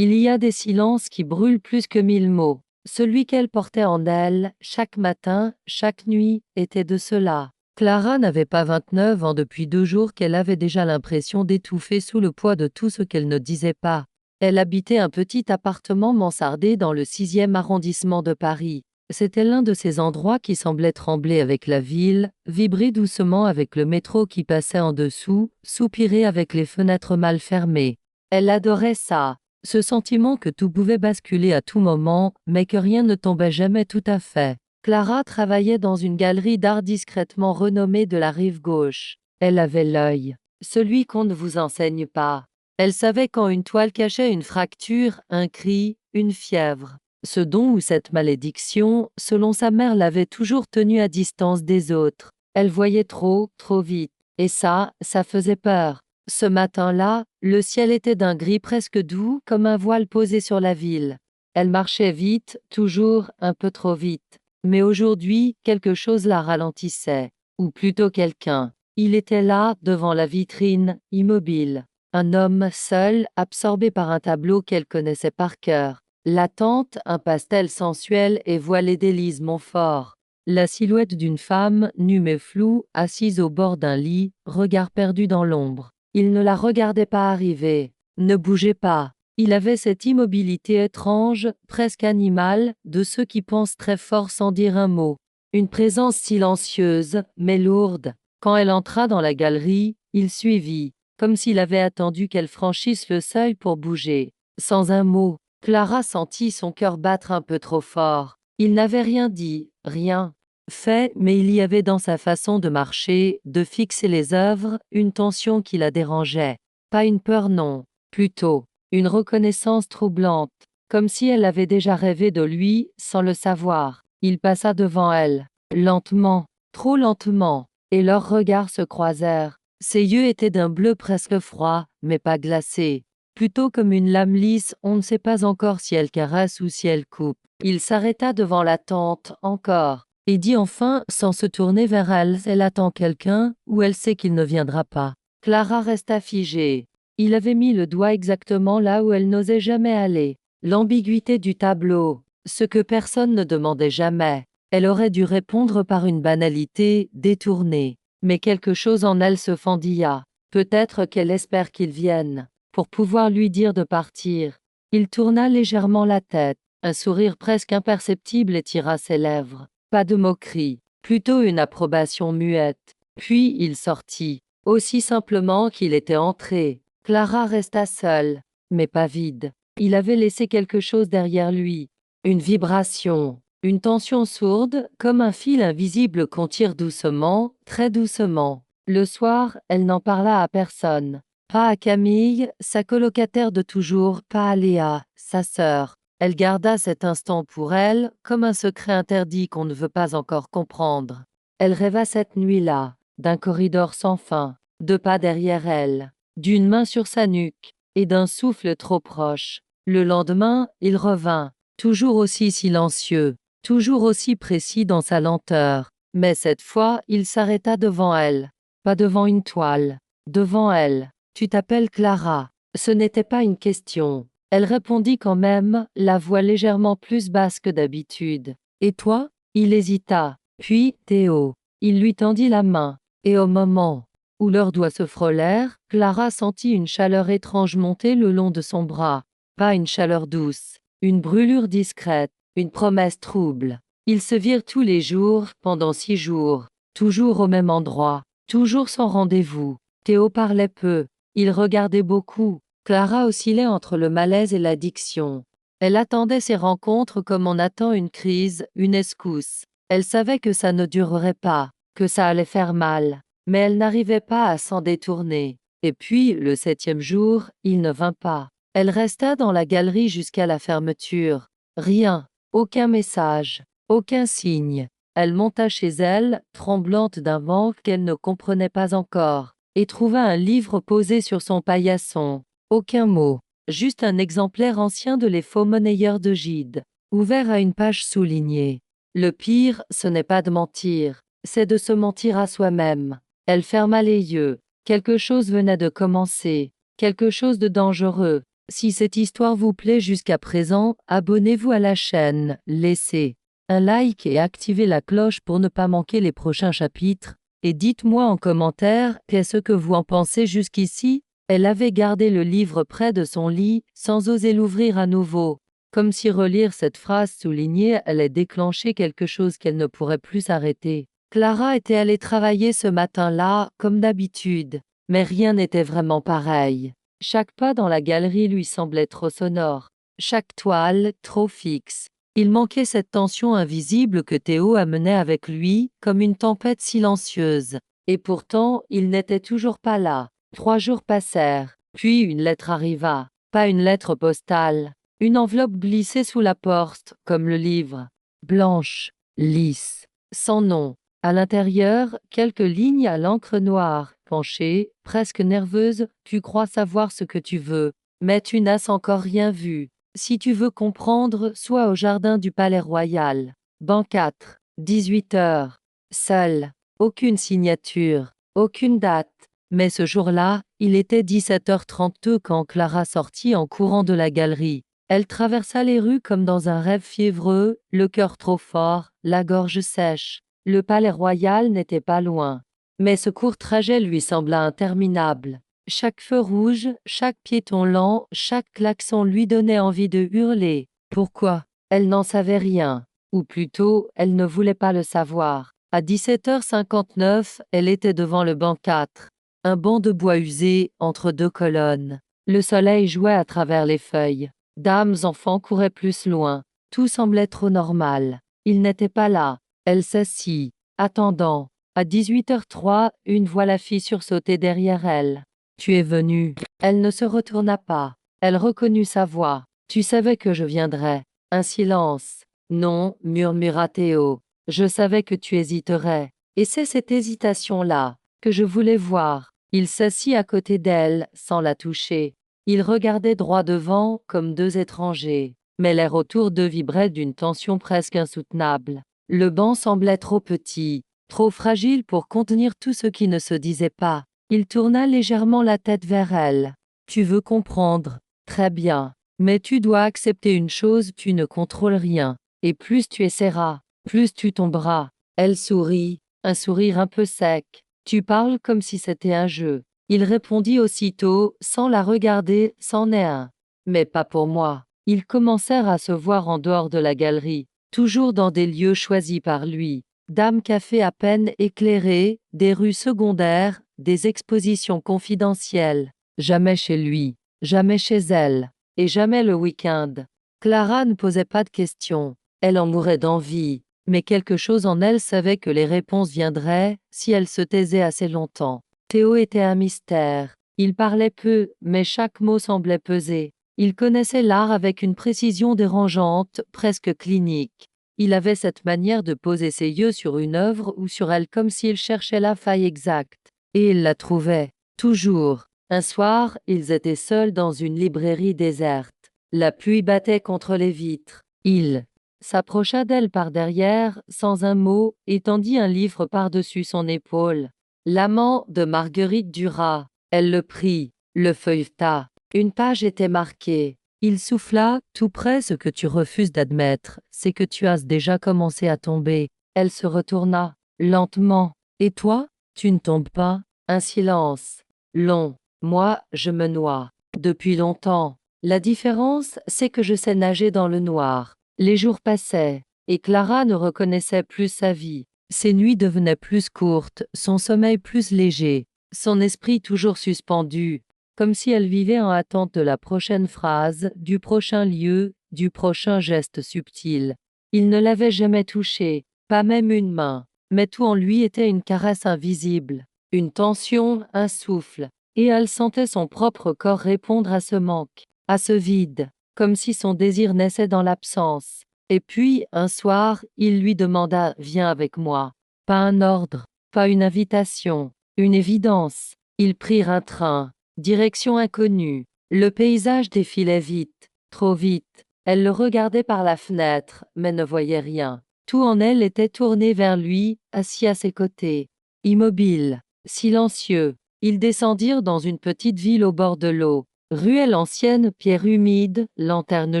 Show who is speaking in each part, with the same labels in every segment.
Speaker 1: Il y a des silences qui brûlent plus que 1000 mots. Celui qu'elle portait en elle, chaque matin, chaque nuit, était de cela. Clara n'avait pas 29 ans depuis 2 jours qu'elle avait déjà l'impression d'étouffer sous le poids de tout ce qu'elle ne disait pas. Elle habitait un petit appartement mansardé dans le 6e arrondissement de Paris. C'était l'un de ces endroits qui semblaient trembler avec la ville, vibrer doucement avec le métro qui passait en dessous, soupirer avec les fenêtres mal fermées. Elle adorait ça, ce sentiment que tout pouvait basculer à tout moment, mais que rien ne tombait jamais tout à fait. Clara travaillait dans une galerie d'art discrètement renommée de la rive gauche. Elle avait l'œil, celui qu'on ne vous enseigne pas. Elle savait quand une toile cachait une fracture, un cri, une fièvre. Ce don ou cette malédiction, selon sa mère, l'avait toujours tenue à distance des autres. Elle voyait trop, trop vite. Et ça faisait peur. Ce matin-là, le ciel était d'un gris presque doux, comme un voile posé sur la ville. Elle marchait vite, toujours un peu trop vite. Mais aujourd'hui, quelque chose la ralentissait. Ou plutôt quelqu'un. Il était là, devant la vitrine, immobile. Un homme seul, absorbé par un tableau qu'elle connaissait par cœur. L'attente, un pastel sensuel et voilé d'Élise Montfort. La silhouette d'une femme, nue mais floue, assise au bord d'un lit, regard perdu dans l'ombre. Il ne la regardait pas arriver, ne bougeait pas. Il avait cette immobilité étrange, presque animale, de ceux qui pensent très fort sans dire un mot. Une présence silencieuse, mais lourde. Quand elle entra dans la galerie, il suivit, comme s'il avait attendu qu'elle franchisse le seuil pour bouger. Sans un mot, Clara sentit son cœur battre un peu trop fort. Il n'avait rien dit, rien fait, mais il y avait dans sa façon de marcher, de fixer les œuvres, une tension qui la dérangeait. Pas une peur, non, plutôt une reconnaissance troublante, comme si elle avait déjà rêvé de lui, sans le savoir. Il passa devant elle, lentement, trop lentement, et leurs regards se croisèrent. Ses yeux étaient d'un bleu presque froid, mais pas glacé. Plutôt comme une lame lisse, on ne sait pas encore si elle caresse ou si elle coupe. Il s'arrêta devant la tente, encore, et dit enfin, sans se tourner vers elle, elle attend quelqu'un, ou elle sait qu'il ne viendra pas. Clara resta figée. Il avait mis le doigt exactement là où elle n'osait jamais aller. L'ambiguïté du tableau, ce que personne ne demandait jamais. Elle aurait dû répondre par une banalité, détournée. Mais quelque chose en elle se fendilla. Peut-être qu'elle espère qu'il vienne, pour pouvoir lui dire de partir. Il tourna légèrement la tête. Un sourire presque imperceptible étira ses lèvres. Pas de moquerie, plutôt une approbation muette. Puis il sortit, aussi simplement qu'il était entré. Clara resta seule, mais pas vide. Il avait laissé quelque chose derrière lui. Une vibration, une tension sourde, comme un fil invisible qu'on tire doucement, très doucement. Le soir, elle n'en parla à personne. Pas à Camille, sa colocataire de toujours, pas à Léa, sa sœur. Elle garda cet instant pour elle, comme un secret interdit qu'on ne veut pas encore comprendre. Elle rêva cette nuit-là, d'un corridor sans fin, de pas derrière elle, d'une main sur sa nuque, et d'un souffle trop proche. Le lendemain, il revint, toujours aussi silencieux, toujours aussi précis dans sa lenteur, mais cette fois, il s'arrêta devant elle. Pas devant une toile, devant elle. Tu t'appelles Clara. Ce n'était pas une question. Elle répondit quand même, la voix légèrement plus basse que d'habitude. Et toi? Il hésita. Puis, Théo. Il lui tendit la main. Et au moment où leurs doigts se frôlèrent, Clara sentit une chaleur étrange monter le long de son bras. Pas une chaleur douce, une brûlure discrète, une promesse trouble. Ils se virent tous les jours, pendant 6 jours, toujours au même endroit, toujours sans rendez-vous. Théo parlait peu, il regardait beaucoup. Clara oscillait entre le malaise et l'addiction. Elle attendait ces rencontres comme on attend une crise, une escousse. Elle savait que ça ne durerait pas, que ça allait faire mal, mais elle n'arrivait pas à s'en détourner. Et puis, le 7e jour, il ne vint pas. Elle resta dans la galerie jusqu'à la fermeture. Rien, aucun message, aucun signe. Elle monta chez elle, tremblante d'un manque qu'elle ne comprenait pas encore, et trouva un livre posé sur son paillasson. Aucun mot, juste un exemplaire ancien de Les Faux Monnayeurs de Gide, ouvert à une page soulignée. Le pire, ce n'est pas de mentir, c'est de se mentir à soi-même. Elle ferma les yeux. Quelque chose venait de commencer, quelque chose de dangereux. Si cette histoire vous plaît jusqu'à présent, abonnez-vous à la chaîne, laissez un like et activez la cloche pour ne pas manquer les prochains chapitres. Et dites-moi en commentaire qu'est-ce que vous en pensez jusqu'ici. Elle avait gardé le livre près de son lit, sans oser l'ouvrir à nouveau. Comme si relire cette phrase soulignée allait déclencher quelque chose qu'elle ne pourrait plus s'arrêter. Clara était allée travailler ce matin-là, comme d'habitude. Mais rien n'était vraiment pareil. Chaque pas dans la galerie lui semblait trop sonore. Chaque toile, trop fixe. Il manquait cette tension invisible que Théo amenait avec lui, comme une tempête silencieuse. Et pourtant, il n'était toujours pas là. 3 jours passèrent. Puis une lettre arriva. Pas une lettre postale. Une enveloppe glissée sous la porte, comme le livre. Blanche, lisse, sans nom. À l'intérieur, quelques lignes à l'encre noire, penchées, presque nerveuses. Tu crois savoir ce que tu veux, mais tu n'as encore rien vu. Si tu veux comprendre, sois au jardin du Palais Royal. Banc 4, 18 heures. Seul. Aucune signature, aucune date. Mais ce jour-là, il était 17h32 quand Clara sortit en courant de la galerie. Elle traversa les rues comme dans un rêve fiévreux, le cœur trop fort, la gorge sèche. Le Palais Royal n'était pas loin. Mais ce court trajet lui sembla interminable. Chaque feu rouge, chaque piéton lent, chaque klaxon lui donnait envie de hurler. Pourquoi? Elle n'en savait rien. Ou plutôt, elle ne voulait pas le savoir. À 17h59, elle était devant le banc 4. Un banc de bois usé, entre 2 colonnes. Le soleil jouait à travers les feuilles. Dames, enfants couraient plus loin. Tout semblait trop normal. Il n'était pas là. Elle s'assit, attendant. À 18h03, une voix la fit sursauter derrière elle. Tu es venue. Elle ne se retourna pas. Elle reconnut sa voix. Tu savais que je viendrais. Un silence. Non, murmura Théo. Je savais que tu hésiterais. Et c'est cette hésitation-là que je voulais voir. Il s'assit à côté d'elle, sans la toucher. Ils regardaient droit devant, comme 2 étrangers. Mais l'air autour d'eux vibrait d'une tension presque insoutenable. Le banc semblait trop petit, trop fragile pour contenir tout ce qui ne se disait pas. Il tourna légèrement la tête vers elle. Tu veux comprendre. Très bien. Mais tu dois accepter une chose, tu ne contrôles rien. Et plus tu essaieras, plus tu tomberas. Elle sourit, un sourire un peu sec. Tu parles comme si c'était un jeu. Il répondit aussitôt, sans la regarder, c'en est un. Mais pas pour moi. Ils commencèrent à se voir en dehors de la galerie, toujours dans des lieux choisis par lui. Dame café à peine éclairé, des rues secondaires, des expositions confidentielles. Jamais chez lui, jamais chez elle, et jamais le week-end. Clara ne posait pas de questions. Elle en mourait d'envie, mais quelque chose en elle savait que les réponses viendraient si elle se taisait assez longtemps. Théo était un mystère. Il parlait peu, mais chaque mot semblait peser. Il connaissait l'art avec une précision dérangeante, presque clinique. Il avait cette manière de poser ses yeux sur une œuvre ou sur elle comme s'il cherchait la faille exacte. Et il la trouvait. Toujours. Un soir, ils étaient seuls dans une librairie déserte. La pluie battait contre les vitres. Il s'approcha d'elle par derrière, sans un mot, et tendit un livre par-dessus son épaule. L'amant de Marguerite Duras. Elle le prit, le feuilleta. Une page était marquée. Il souffla, tout près. Ce que tu refuses d'admettre, c'est que tu as déjà commencé à tomber. Elle se retourna, lentement. Et toi, tu ne tombes pas? Un silence. Long. Moi, je me noie. Depuis longtemps. La différence, c'est que je sais nager dans le noir. Les jours passaient, et Clara ne reconnaissait plus sa vie. Ses nuits devenaient plus courtes, son sommeil plus léger, son esprit toujours suspendu, comme si elle vivait en attente de la prochaine phrase, du prochain lieu, du prochain geste subtil. Il ne l'avait jamais touchée, pas même une main, mais tout en lui était une caresse invisible, une tension, un souffle, et elle sentait son propre corps répondre à ce manque, à ce vide, comme si son désir naissait dans l'absence. Et puis, un soir, il lui demanda « Viens avec moi ». Pas un ordre, pas une invitation, une évidence. Ils prirent un train, direction inconnue. Le paysage défilait vite, trop vite. Elle le regardait par la fenêtre, mais ne voyait rien. Tout en elle était tourné vers lui, assis à ses côtés. Immobile, silencieux. Ils descendirent dans une petite ville au bord de l'eau. Ruelle ancienne, pierre humide, lanterne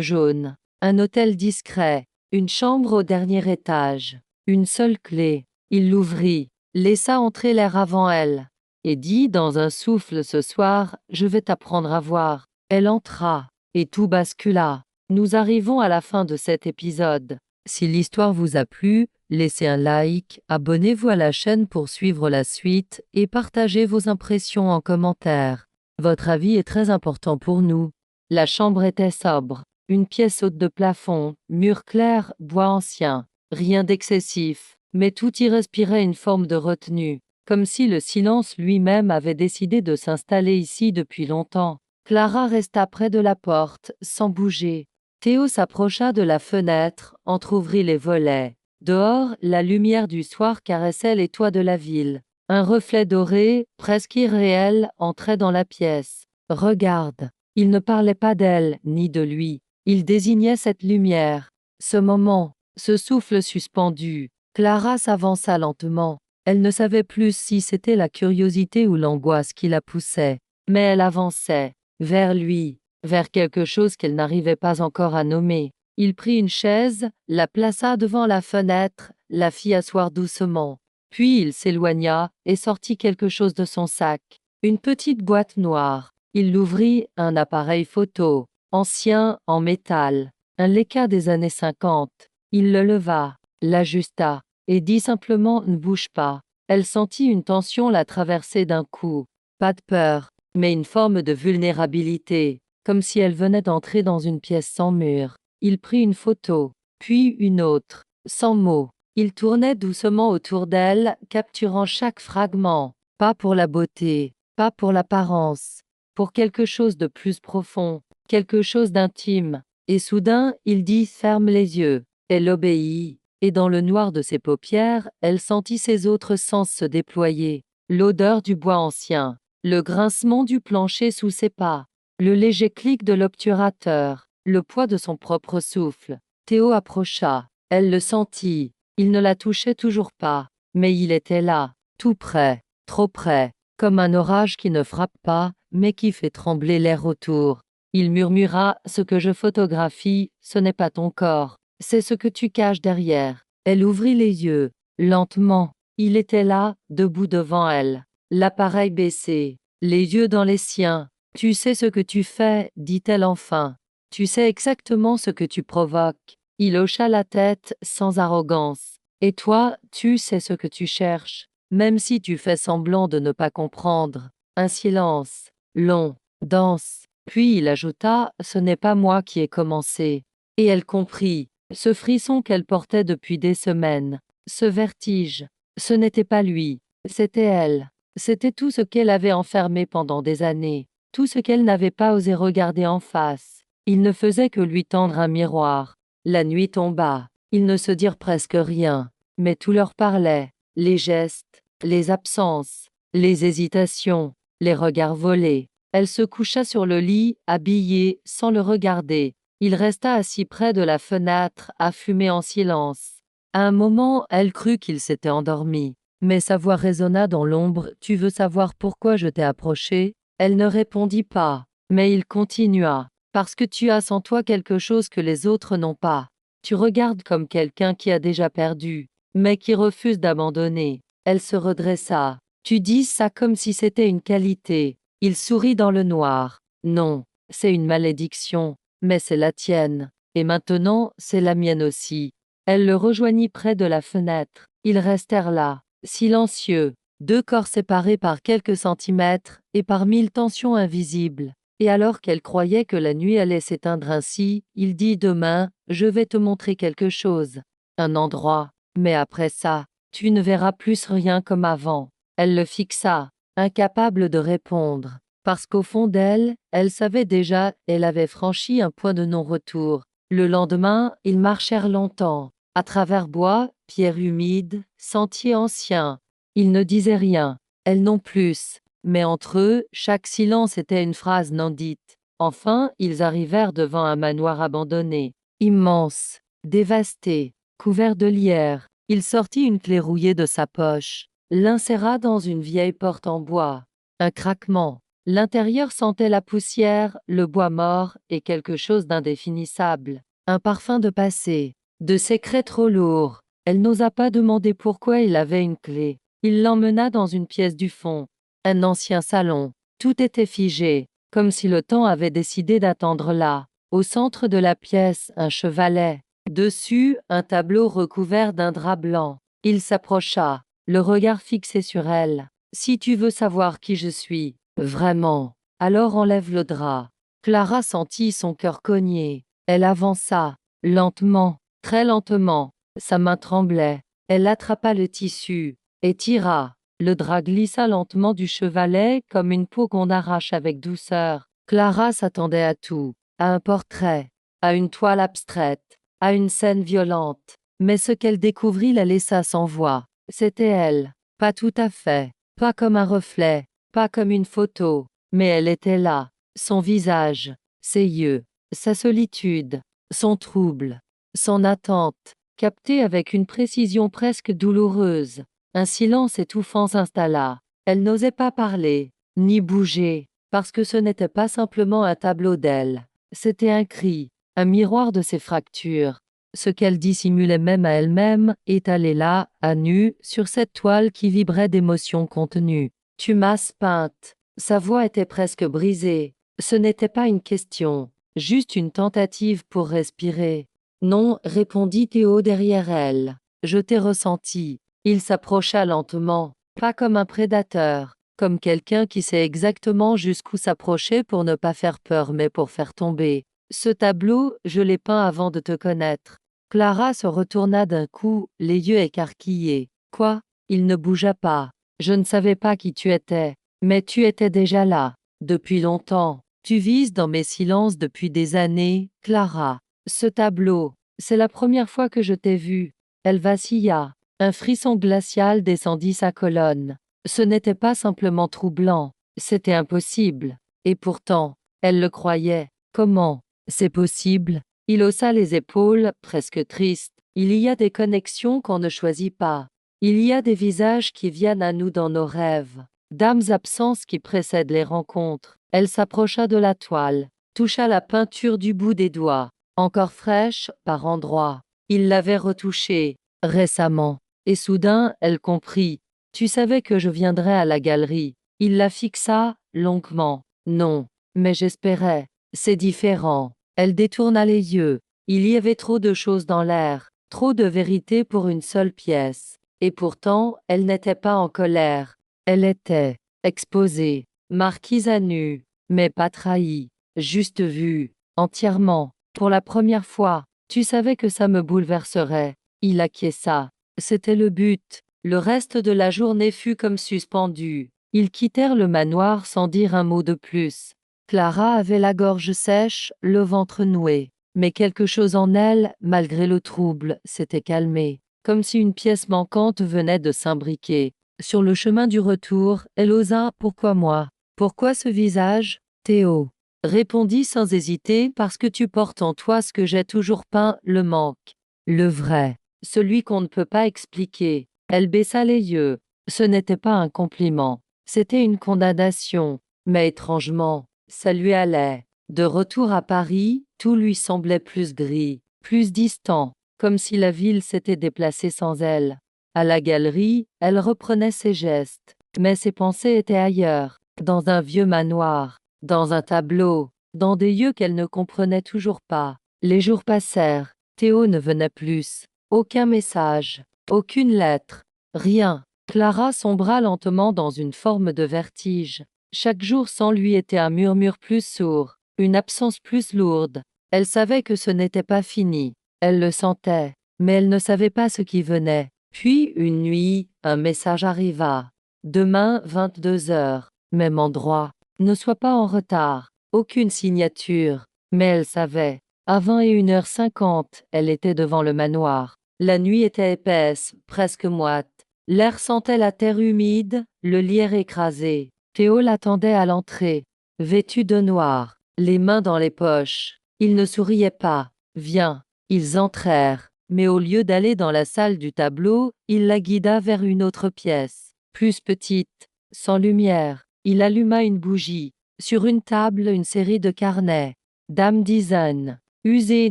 Speaker 1: jaune. Un hôtel discret. Une chambre au dernier étage. Une seule clé. Il l'ouvrit, laissa entrer l'air avant elle, et dit dans un souffle: ce soir, je vais t'apprendre à voir. Elle entra, et tout bascula. Nous arrivons à la fin de cet épisode. Si l'histoire vous a plu, laissez un like, abonnez-vous à la chaîne pour suivre la suite, et partagez vos impressions en commentaire. Votre avis est très important pour nous. La chambre était sobre. Une pièce haute de plafond, mur clair, bois ancien. Rien d'excessif, mais tout y respirait une forme de retenue, comme si le silence lui-même avait décidé de s'installer ici depuis longtemps. Clara resta près de la porte, sans bouger. Théo s'approcha de la fenêtre, entr'ouvrit les volets. Dehors, la lumière du soir caressait les toits de la ville. Un reflet doré, presque irréel, entrait dans la pièce. Regarde. Il ne parlait pas d'elle, ni de lui. Il désignait cette lumière. Ce moment, ce souffle suspendu. Clara s'avança lentement. Elle ne savait plus si c'était la curiosité ou l'angoisse qui la poussait. Mais elle avançait, vers lui, vers quelque chose qu'elle n'arrivait pas encore à nommer. Il prit une chaise, la plaça devant la fenêtre, la fit asseoir doucement. Puis il s'éloigna et sortit quelque chose de son sac. Une petite boîte noire. Il l'ouvrit, un appareil photo, ancien, en métal, un Leica des années 50. Il le leva, l'ajusta, et dit simplement: ne bouge pas. Elle sentit une tension la traverser d'un coup. Pas de peur, mais une forme de vulnérabilité, comme si elle venait d'entrer dans une pièce sans mur. Il prit une photo, puis une autre, sans mots. Il tournait doucement autour d'elle, capturant chaque fragment, pas pour la beauté, pas pour l'apparence, pour quelque chose de plus profond, quelque chose d'intime. Et soudain, il dit: ferme les yeux. Elle obéit, et dans le noir de ses paupières, elle sentit ses autres sens se déployer. L'odeur du bois ancien, le grincement du plancher sous ses pas, le léger clic de l'obturateur, le poids de son propre souffle. Théo approcha. Elle le sentit. Il ne la touchait toujours pas, mais il était là, tout près, trop près, comme un orage qui ne frappe pas, mais qui fait trembler l'air autour. Il murmura: ce que je photographie, ce n'est pas ton corps, c'est ce que tu caches derrière. Elle ouvrit les yeux, lentement. Il était là, debout devant elle, l'appareil baissé, les yeux dans les siens. Tu sais ce que tu fais, dit-elle enfin. Tu sais exactement ce que tu provoques. Il hocha la tête, sans arrogance. Et toi, tu sais ce que tu cherches, même si tu fais semblant de ne pas comprendre. Un silence, long, dense. Puis il ajouta: ce n'est pas moi qui ai commencé. Et elle comprit. Ce frisson qu'elle portait depuis des semaines, ce vertige, ce n'était pas lui, c'était elle. C'était tout ce qu'elle avait enfermé pendant des années, tout ce qu'elle n'avait pas osé regarder en face. Il ne faisait que lui tendre un miroir. La nuit tomba. Ils ne se dirent presque rien, mais tout leur parlait. Les gestes, les absences, les hésitations, les regards volés. Elle se coucha sur le lit, habillée, sans le regarder. Il resta assis près de la fenêtre, à fumer en silence. À un moment, elle crut qu'il s'était endormi. Mais sa voix résonna dans l'ombre: tu veux savoir pourquoi je t'ai approché? Elle ne répondit pas, mais il continua. Parce que tu as en toi quelque chose que les autres n'ont pas. Tu regardes comme quelqu'un qui a déjà perdu, mais qui refuse d'abandonner. Elle se redressa. Tu dis ça comme si c'était une qualité. Il sourit dans le noir. Non, c'est une malédiction, mais c'est la tienne. Et maintenant, c'est la mienne aussi. Elle le rejoignit près de la fenêtre. Ils restèrent là, silencieux, deux corps séparés par quelques centimètres, et par mille tensions invisibles. Et alors qu'elle croyait que la nuit allait s'éteindre ainsi, il dit: demain, je vais te montrer quelque chose. Un endroit. Mais après ça, tu ne verras plus rien comme avant. Elle le fixa, incapable de répondre. Parce qu'au fond d'elle, elle savait déjà, elle avait franchi un point de non-retour. Le lendemain, ils marchèrent longtemps, à travers bois, pierres humides, sentiers anciens. Ils ne disaient rien, elle non plus. Mais entre eux, chaque silence était une phrase non dite. Enfin, ils arrivèrent devant un manoir abandonné, immense, dévasté, couvert de lierre. Il sortit une clé rouillée de sa poche, l'inséra dans une vieille porte en bois. Un craquement. L'intérieur sentait la poussière, le bois mort et quelque chose d'indéfinissable. Un parfum de passé, de secret trop lourd. Elle n'osa pas demander pourquoi il avait une clé. Il l'emmena dans une pièce du fond. Un ancien salon. Tout était figé, comme si le temps avait décidé d'attendre là. Au centre de la pièce, un chevalet. Dessus, un tableau recouvert d'un drap blanc. Il s'approcha, le regard fixé sur elle. « Si tu veux savoir qui je suis, vraiment, alors enlève le drap. » Clara sentit son cœur cogner. Elle avança, lentement, très lentement. Sa main tremblait. Elle attrapa le tissu et tira. Le drap glissa lentement du chevalet comme une peau qu'on arrache avec douceur. Clara s'attendait à tout, à un portrait, à une toile abstraite, à une scène violente. Mais ce qu'elle découvrit la laissa sans voix. C'était elle, pas tout à fait, pas comme un reflet, pas comme une photo, mais elle était là, son visage, ses yeux, sa solitude, son trouble, son attente, captée avec une précision presque douloureuse. Un silence étouffant s'installa. Elle n'osait pas parler, ni bouger, parce que ce n'était pas simplement un tableau d'elle. C'était un cri, un miroir de ses fractures. Ce qu'elle dissimulait même à elle-même, étalé là, à nu, sur cette toile qui vibrait d'émotions contenues. « Tu m'as peinte. » Sa voix était presque brisée. Ce n'était pas une question, juste une tentative pour respirer. « Non, » répondit Théo derrière elle. « Je t'ai ressenti. » Il s'approcha lentement, pas comme un prédateur, comme quelqu'un qui sait exactement jusqu'où s'approcher pour ne pas faire peur mais pour faire tomber. « Ce tableau, je l'ai peint avant de te connaître. » Clara se retourna d'un coup, les yeux écarquillés. « Quoi ?» Il ne bougea pas. « Je ne savais pas qui tu étais. Mais tu étais déjà là, depuis longtemps. Tu vises dans mes silences depuis des années, Clara. Ce tableau, c'est la première fois que je t'ai vue. » Elle vacilla. Un frisson glacial descendit sa colonne. Ce n'était pas simplement troublant, c'était impossible. Et pourtant, elle le croyait. Comment ? C'est possible. Il haussa les épaules, presque triste. Il y a des connexions qu'on ne choisit pas. Il y a des visages qui viennent à nous dans nos rêves. D'âmes absences qui précèdent les rencontres. Elle s'approcha de la toile, toucha la peinture du bout des doigts, encore fraîche, par endroits. Il l'avait retouchée, récemment. Et soudain, elle comprit. « Tu savais que je viendrais à la galerie. » Il la fixa, longuement. « Non, mais j'espérais. C'est différent. » Elle détourna les yeux. Il y avait trop de choses dans l'air, trop de vérité pour une seule pièce. Et pourtant, elle n'était pas en colère. Elle était exposée, marquise à nu, mais pas trahie, juste vue, entièrement, pour la première fois. Tu savais que ça me bouleverserait. Il acquiesça. C'était le but. Le reste de la journée fut comme suspendu. Ils quittèrent le manoir sans dire un mot de plus. Clara avait la gorge sèche, le ventre noué. Mais quelque chose en elle, malgré le trouble, s'était calmé, comme si une pièce manquante venait de s'imbriquer. Sur le chemin du retour, elle osa « Pourquoi moi ? Pourquoi ce visage ?» Théo répondit sans hésiter « Parce que tu portes en toi ce que j'ai toujours peint, le manque. Le vrai. Celui qu'on ne peut pas expliquer. » Elle baissa les yeux. Ce n'était pas un compliment. C'était une condamnation. Mais étrangement, ça lui allait. De retour à Paris, tout lui semblait plus gris, plus distant, comme si la ville s'était déplacée sans elle. À la galerie, elle reprenait ses gestes, mais ses pensées étaient ailleurs, dans un vieux manoir, dans un tableau, dans des lieux qu'elle ne comprenait toujours pas. Les jours passèrent. Théo ne venait plus. Aucun message, aucune lettre, rien. Clara sombra lentement dans une forme de vertige. Chaque jour sans lui était un murmure plus sourd, une absence plus lourde. Elle savait que ce n'était pas fini. Elle le sentait, mais elle ne savait pas ce qui venait. Puis, une nuit, un message arriva. Demain, 22 heures, même endroit. Ne sois pas en retard. Aucune signature. Mais elle savait. À 21h50, elle était devant le manoir. La nuit était épaisse, presque moite. L'air sentait la terre humide, le lierre écrasé. Théo l'attendait à l'entrée, vêtu de noir, les mains dans les poches. Il ne souriait pas. « Viens !» Ils entrèrent, mais au lieu d'aller dans la salle du tableau, il la guida vers une autre pièce, plus petite, sans lumière. Il alluma une bougie, Sur une table, une série de carnets. Dame dizaine. Usés,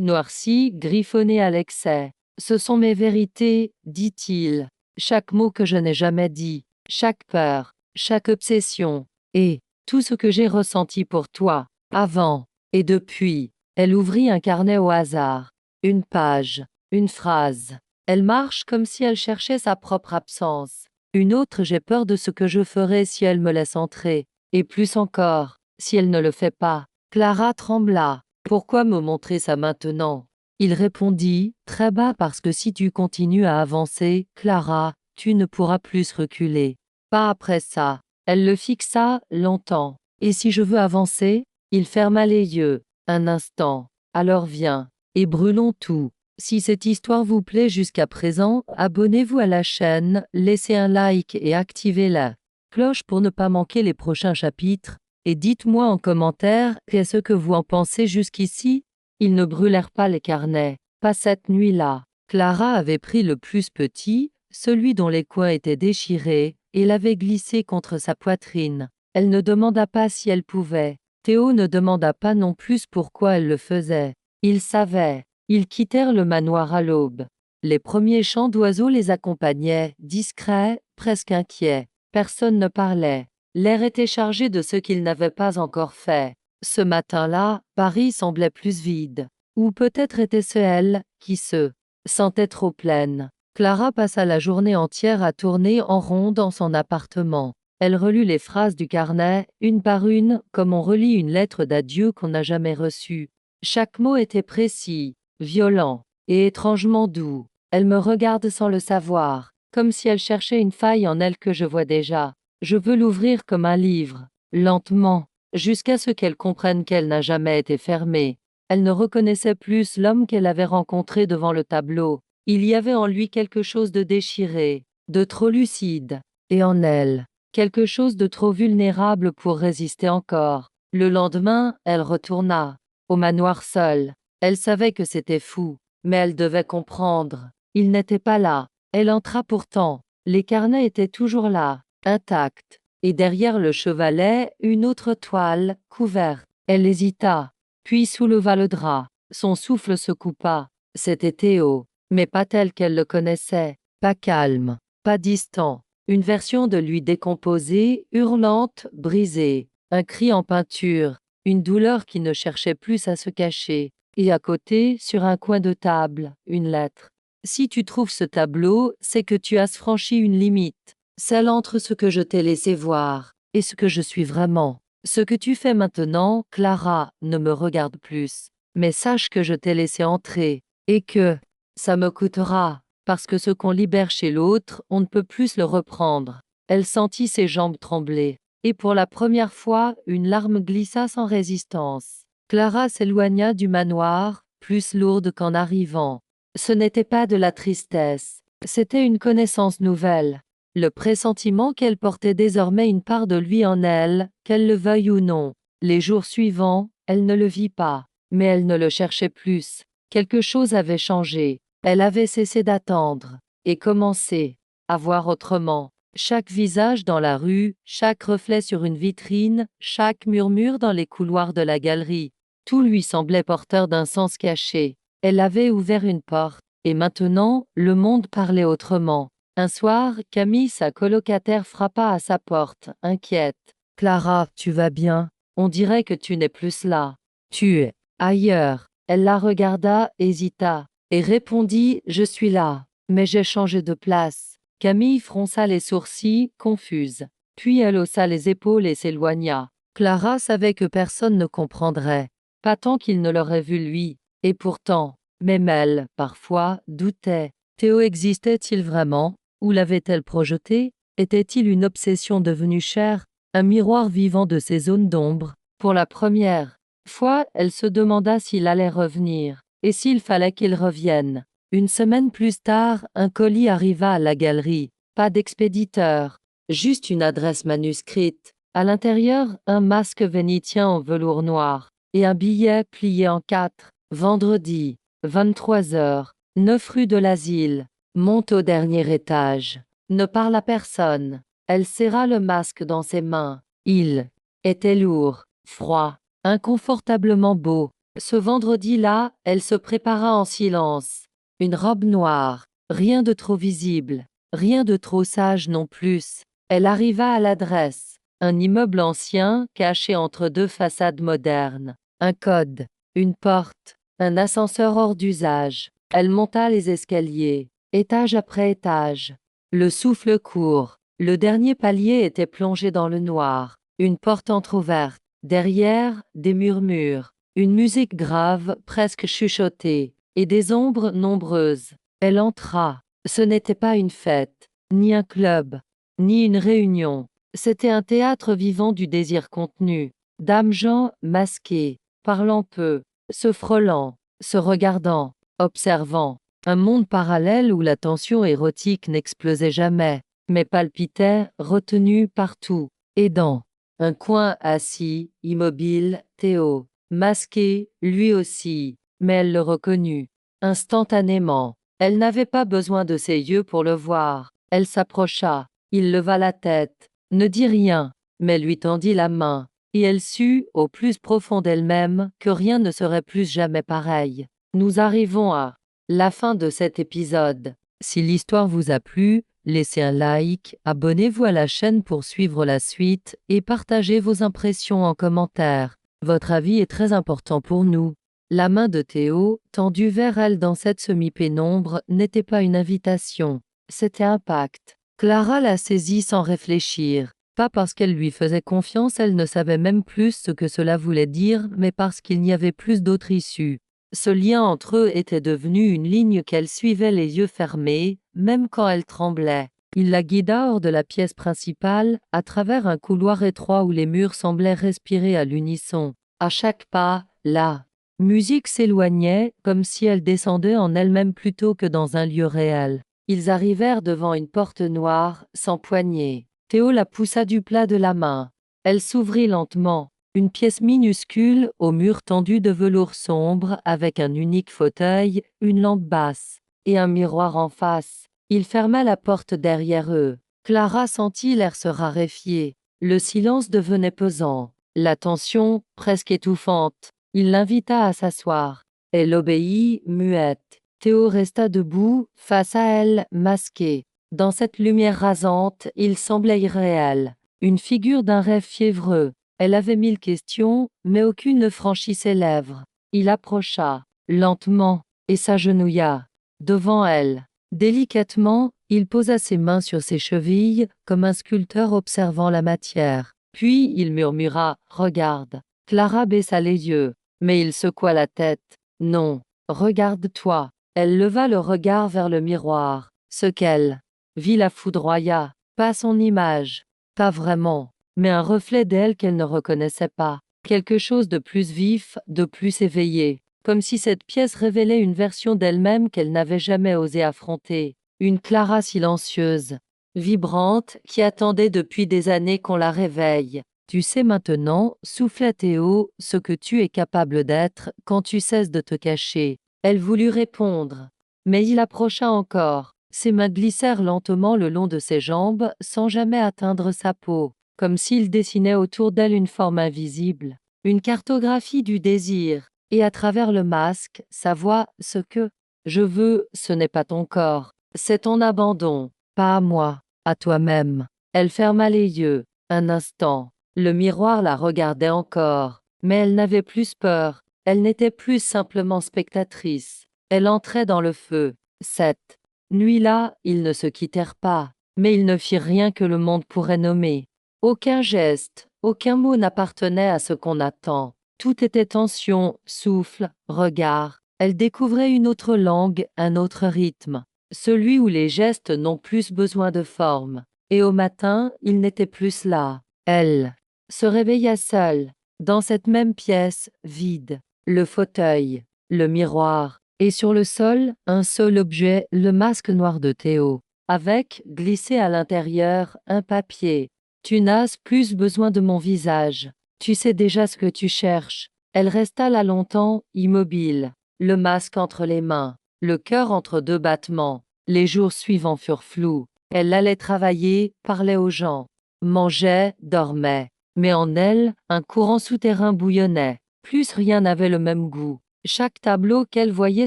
Speaker 1: noircis, griffonnés à l'excès. Ce sont mes vérités, dit-il. Chaque mot que je n'ai jamais dit. Chaque peur. Chaque obsession. Et tout ce que j'ai ressenti pour toi. Avant. Et depuis. Elle ouvrit un carnet au hasard. Une page. Une phrase. Elle marche comme si elle cherchait sa propre absence. Une autre, j'ai peur de ce que je ferai si elle me laisse entrer. Et plus encore, si elle ne le fait pas. Clara trembla. Pourquoi me montrer ça maintenant? Il répondit, très bas, parce que si tu continues à avancer, Clara, tu ne pourras plus reculer. Pas après ça. Elle le fixa longtemps. Et si je veux avancer? Il ferma les yeux. Un instant. Alors viens. Et brûlons tout. Si cette histoire vous plaît jusqu'à présent, abonnez-vous à la chaîne, laissez un like et activez la cloche pour ne pas manquer les prochains chapitres. Et dites-moi en commentaire qu'est-ce que vous en pensez jusqu'ici. Ils ne brûlèrent pas les carnets. Pas cette nuit-là. Clara avait pris le plus petit, celui dont les coins étaient déchirés, et l'avait glissé contre sa poitrine. Elle ne demanda pas si elle pouvait. Théo ne demanda pas non plus pourquoi elle le faisait. Il savait. Ils quittèrent le manoir à l'aube. Les premiers chants d'oiseaux les accompagnaient, discrets, presque inquiets. Personne ne parlait. L'air était chargé de ce qu'ils n'avaient pas encore fait. Ce matin-là, Paris semblait plus vide. Ou peut-être était-ce elle qui se sentait trop pleine. Clara passa la journée entière à tourner en rond dans son appartement. Elle relut les phrases du carnet, une par une, comme on relit une lettre d'adieu qu'on n'a jamais reçue. Chaque mot était précis, violent et étrangement doux. Elle me regarde sans le savoir, comme si elle cherchait une faille en elle que je vois déjà. Je veux l'ouvrir comme un livre, lentement, jusqu'à ce qu'elle comprenne qu'elle n'a jamais été fermée. Elle ne reconnaissait plus l'homme qu'elle avait rencontré devant le tableau. Il y avait en lui quelque chose de déchiré, de trop lucide, et en elle, quelque chose de trop vulnérable pour résister encore. Le lendemain, elle retourna au manoir seule. Elle savait que c'était fou, mais elle devait comprendre. Il n'était pas là. Elle entra pourtant. Les carnets étaient toujours là, intacts. Et derrière le chevalet, une autre toile, couverte. Elle hésita, puis souleva le drap. Son souffle se coupa. C'était Théo, mais pas tel qu'elle le connaissait. Pas calme, pas distant. Une version de lui décomposée, hurlante, brisée. Un cri en peinture, une douleur qui ne cherchait plus à se cacher. Et à côté, sur un coin de table, une lettre. Si tu trouves ce tableau, c'est que tu as franchi une limite. Celle entre ce que je t'ai laissé voir et ce que je suis vraiment. Ce que tu fais maintenant, Clara, ne me regarde plus. Mais sache que je t'ai laissé entrer et que ça me coûtera, parce que ce qu'on libère chez l'autre, on ne peut plus le reprendre. Elle sentit ses jambes trembler. Et pour la première fois, une larme glissa sans résistance. Clara s'éloigna du manoir, plus lourde qu'en arrivant. Ce n'était pas de la tristesse, c'était une connaissance nouvelle. Le pressentiment qu'elle portait désormais une part de lui en elle, qu'elle le veuille ou non. Les jours suivants, elle ne le vit pas, mais elle ne le cherchait plus. Quelque chose avait changé. Elle avait cessé d'attendre et commencé à voir autrement. Chaque visage dans la rue, chaque reflet sur une vitrine, chaque murmure dans les couloirs de la galerie, tout lui semblait porteur d'un sens caché. Elle avait ouvert une porte, et maintenant, le monde parlait autrement. Un soir, Camille, sa colocataire, frappa à sa porte, inquiète. « Clara, tu vas bien? On dirait que tu n'es plus là. Tu es ailleurs. » Elle la regarda, hésita, et répondit « Je suis là, mais j'ai changé de place. » Camille fronça les sourcils, confuse. Puis elle haussa les épaules et s'éloigna. Clara savait que personne ne comprendrait, pas tant qu'il ne l'aurait vu lui. Et pourtant, même elle, parfois, doutait. Théo existait-il vraiment? Où l'avait-elle projeté? Était-il une obsession devenue chère? Un miroir vivant de ses zones d'ombre? Pour la première fois, elle se demanda s'il allait revenir, et s'il fallait qu'il revienne. Une semaine plus tard, un colis arriva à la galerie. Pas d'expéditeur, juste une adresse manuscrite. À l'intérieur, un masque vénitien en velours noir, et un billet plié en 4. Vendredi, 23 heures, 9 rue de l'Asile. Monte au dernier étage. Ne parle à personne. Elle serra le masque dans ses mains. Il était lourd, froid, inconfortablement beau. Ce vendredi-là, elle se prépara en silence. Une robe noire, rien de trop visible, rien de trop sage non plus. Elle arriva à l'adresse, un immeuble ancien caché entre deux façades modernes. Un code, une porte, un ascenseur hors d'usage. Elle monta les escaliers, étage après étage. Le souffle court. Le dernier palier était plongé dans le noir. Une porte entr'ouverte. Derrière, des murmures. Une musique grave, presque chuchotée. Et des ombres nombreuses. Elle entra. Ce n'était pas une fête, ni un club, ni une réunion. C'était un théâtre vivant du désir contenu. Dames gens masquées, parlant peu, se frôlant, se regardant, observant. Un monde parallèle où la tension érotique n'explosait jamais, mais palpitait, retenue partout. Et dans un coin assis, immobile, Théo, masqué, lui aussi, mais elle le reconnut. Instantanément. Elle n'avait pas besoin de ses yeux pour le voir. Elle s'approcha. Il leva la tête, ne dit rien, mais lui tendit la main. Et elle sut, au plus profond d'elle-même, que rien ne serait plus jamais pareil. Nous arrivons à la fin de cet épisode. Si l'histoire vous a plu, laissez un like, abonnez-vous à la chaîne pour suivre la suite et partagez vos impressions en commentaire. Votre avis est très important pour nous. La main de Théo, tendue vers elle dans cette semi-pénombre, n'était pas une invitation. C'était un pacte. Clara la saisit sans réfléchir. Pas parce qu'elle lui faisait confiance, elle ne savait même plus ce que cela voulait dire, mais parce qu'il n'y avait plus d'autre issue. Ce lien entre eux était devenu une ligne qu'elle suivait les yeux fermés, même quand elle tremblait. Il la guida hors de la pièce principale, à travers un couloir étroit où les murs semblaient respirer à l'unisson. À chaque pas, la musique s'éloignait, comme si elle descendait en elle-même plutôt que dans un lieu réel. Ils arrivèrent devant une porte noire, sans poignée. Théo la poussa du plat de la main. Elle s'ouvrit lentement. Une pièce minuscule, aux murs tendus de velours sombre, avec un unique fauteuil, une lampe basse, et un miroir en face. Il ferma la porte derrière eux. Clara sentit l'air se raréfier. Le silence devenait pesant. La tension, presque étouffante. Il l'invita à s'asseoir. Elle obéit, muette. Théo resta debout, face à elle, masqué. Dans cette lumière rasante, il semblait irréel. Une figure d'un rêve fiévreux. Elle avait 1000 questions, mais aucune ne franchit ses lèvres. Il approcha, lentement, et s'agenouilla. Devant elle. Délicatement, il posa ses mains sur ses chevilles, comme un sculpteur observant la matière. Puis il murmura « Regarde ». Clara baissa les yeux, mais il secoua la tête. « Non, regarde-toi ». Elle leva le regard vers le miroir. Ce qu'elle vit la foudroya. Pas son image, pas vraiment, mais un reflet d'elle qu'elle ne reconnaissait pas. Quelque chose de plus vif, de plus éveillé. Comme si cette pièce révélait une version d'elle-même qu'elle n'avait jamais osé affronter. Une Clara silencieuse, vibrante, qui attendait depuis des années qu'on la réveille. Tu sais maintenant, souffla Théo, ce que tu es capable d'être quand tu cesses de te cacher. Elle voulut répondre, mais il approcha encore. Ses mains glissèrent lentement le long de ses jambes, sans jamais atteindre sa peau, comme s'il dessinait autour d'elle une forme invisible, une cartographie du désir. Et à travers le masque, sa voix, ce que je veux, ce n'est pas ton corps, c'est ton abandon, pas à moi, à toi-même. Elle ferma les yeux. Un instant, le miroir la regardait encore, mais elle n'avait plus peur, elle n'était plus simplement spectatrice. Elle entrait dans le feu. Cette nuit-là, ils ne se quittèrent pas, mais ils ne firent rien que le monde pourrait nommer. Aucun geste, aucun mot n'appartenait à ce qu'on attend. Tout était tension, souffle, regard. Elle découvrait une autre langue, un autre rythme. Celui où les gestes n'ont plus besoin de forme. Et au matin, il n'était plus là. Elle se réveilla seule, dans cette même pièce, vide. Le fauteuil, le miroir, et sur le sol, un seul objet, le masque noir de Théo. Avec, glissé à l'intérieur, un papier. Tu n'as plus besoin de mon visage. Tu sais déjà ce que tu cherches. Elle resta là longtemps, immobile, le masque entre les mains, le cœur entre deux battements. Les jours suivants furent flous. Elle allait travailler, parlait aux gens, mangeait, dormait. mais en elle, un courant souterrain bouillonnait. Plus rien n'avait le même goût. Chaque tableau qu'elle voyait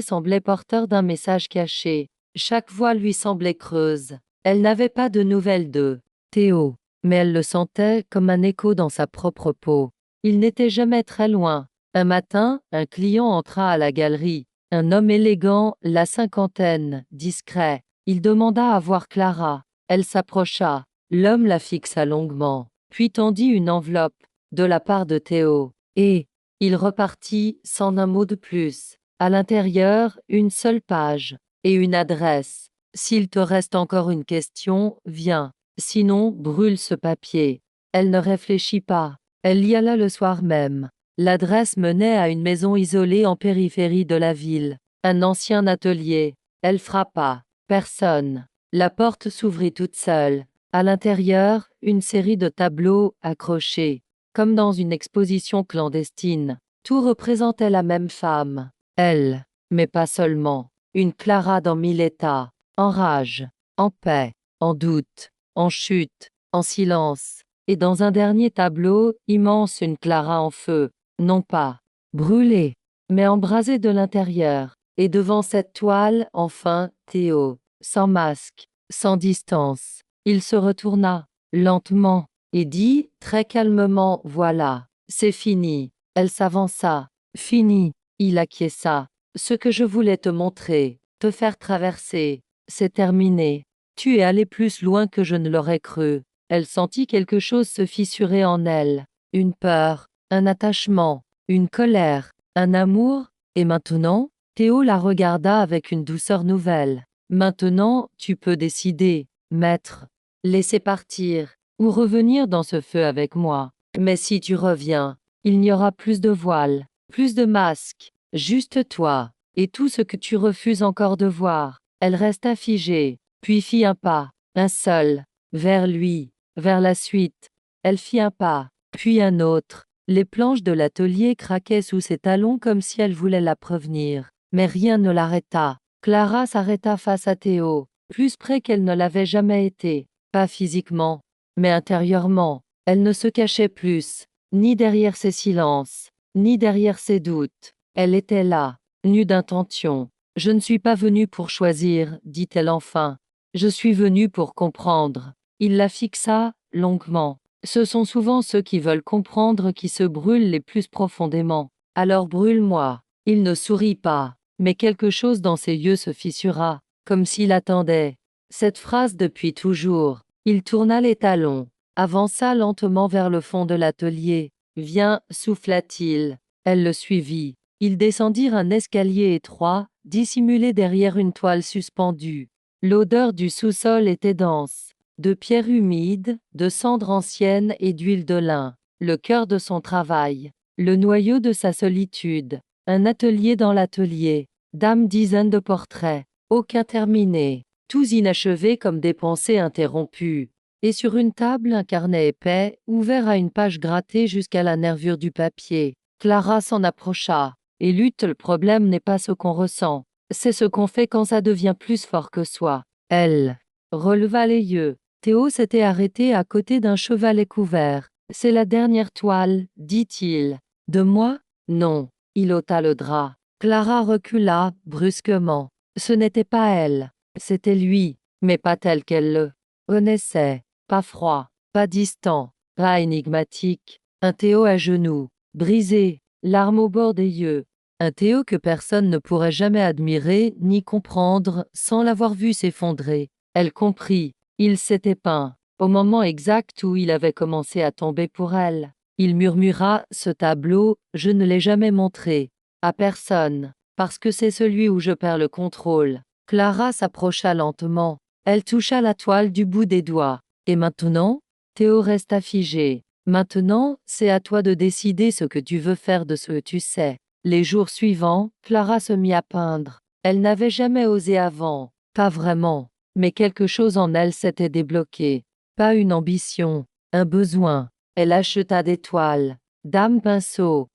Speaker 1: semblait porteur d'un message caché. Chaque voix lui semblait creuse. Elle n'avait pas de nouvelles de Théo, mais elle le sentait comme un écho dans sa propre peau. Il n'était jamais très loin. Un matin, un client entra à la galerie. Un homme élégant, la cinquantaine, discret. Il demanda à voir Clara. Elle s'approcha. L'homme la fixa longuement, puis tendit une enveloppe, de la part de Théo. Et il repartit sans un mot de plus. À l'intérieur, une seule page et une adresse. S'il te reste encore une question, viens. Sinon, brûle ce papier. Elle ne réfléchit pas. Elle y alla le soir même. L'adresse menait à une maison isolée en périphérie de la ville. Un ancien atelier. Elle frappa. Personne. La porte s'ouvrit toute seule. À l'intérieur, une série de tableaux accrochés. Comme dans une exposition clandestine. Tout représentait la même femme. Elle. Mais pas seulement. Une Clara dans 1000 états. En rage. En paix. En doute. En chute. En silence. Et dans un dernier tableau, immense, une Clara en feu. Non pas brûlée, mais embrasée de l'intérieur. Et devant cette toile, enfin, Théo. Sans masque. Sans distance. Il se retourna. Lentement. Et dit, très calmement, voilà. C'est fini. Elle s'avança. Fini. Il acquiesça. Ce que je voulais te montrer, te faire traverser, c'est terminé. Tu es allé plus loin que je ne l'aurais cru. Elle sentit quelque chose se fissurer en elle. Une peur, un attachement, une colère, un amour. Et maintenant, Théo la regarda avec une douceur nouvelle. Maintenant, tu peux décider, maître. Laisser partir, ou revenir dans ce feu avec moi. Mais si tu reviens, il n'y aura plus de voile, plus de masques, juste toi, et tout ce que tu refuses encore de voir. Elle resta figée, puis fit un pas, un seul, vers lui, vers la suite. Elle fit un pas, puis un autre. Les planches de l'atelier craquaient sous ses talons comme si elle voulait la prévenir. Mais rien ne l'arrêta. Clara s'arrêta face à Théo, plus près qu'elle ne l'avait jamais été. Pas physiquement, mais intérieurement. Elle ne se cachait plus, ni derrière ses silences, ni derrière ses doutes. Elle était là, nue d'intention. Je ne suis pas venue pour choisir, dit-elle enfin. Je suis venue pour comprendre. Il la fixa, longuement. Ce sont souvent ceux qui veulent comprendre qui se brûlent les plus profondément. Alors brûle-moi. Il ne sourit pas, mais quelque chose dans ses yeux se fissura, comme s'il attendait cette phrase depuis toujours. Il tourna les talons, avança lentement vers le fond de l'atelier. Viens, souffla-t-il. Elle le suivit. Ils descendirent un escalier étroit, dissimulé derrière une toile suspendue. L'odeur du sous-sol était dense, de pierres humides, de cendres anciennes et d'huile de lin. Le cœur de son travail, le noyau de sa solitude. Un atelier dans l'atelier. Dizaines de portraits, aucun terminé, tous inachevés comme des pensées interrompues. Et sur une table un carnet épais, ouvert à une page grattée jusqu'à la nervure du papier. Clara s'en approcha. Et lutte, le problème n'est pas ce qu'on ressent. C'est ce qu'on fait quand ça devient plus fort que soi. Elle releva les yeux. Théo s'était arrêté à côté d'un chevalet couvert. C'est la dernière toile, dit-il. De moi? Non. Il ôta le drap. Clara recula, brusquement. Ce n'était pas elle. C'était lui, mais pas tel qu'elle le connaissait. Pas froid, pas distant, pas énigmatique. Un Théo à genoux, brisé, larmes au bord des yeux. Un Théo que personne ne pourrait jamais admirer ni comprendre sans l'avoir vu s'effondrer. Elle comprit. Il s'était peint, au moment exact où il avait commencé à tomber pour elle. Il murmura, ce tableau, je ne l'ai jamais montré. À personne, parce que c'est celui où je perds le contrôle. Clara s'approcha lentement. Elle toucha la toile du bout des doigts. Et maintenant? Théo resta figé. Maintenant, c'est à toi de décider ce que tu veux faire de ce que tu sais. Les jours suivants, Clara se mit à peindre. Elle n'avait jamais osé avant. Pas vraiment. Mais quelque chose en elle s'était débloqué. Pas une ambition, un besoin. Elle acheta des toiles, pinceau,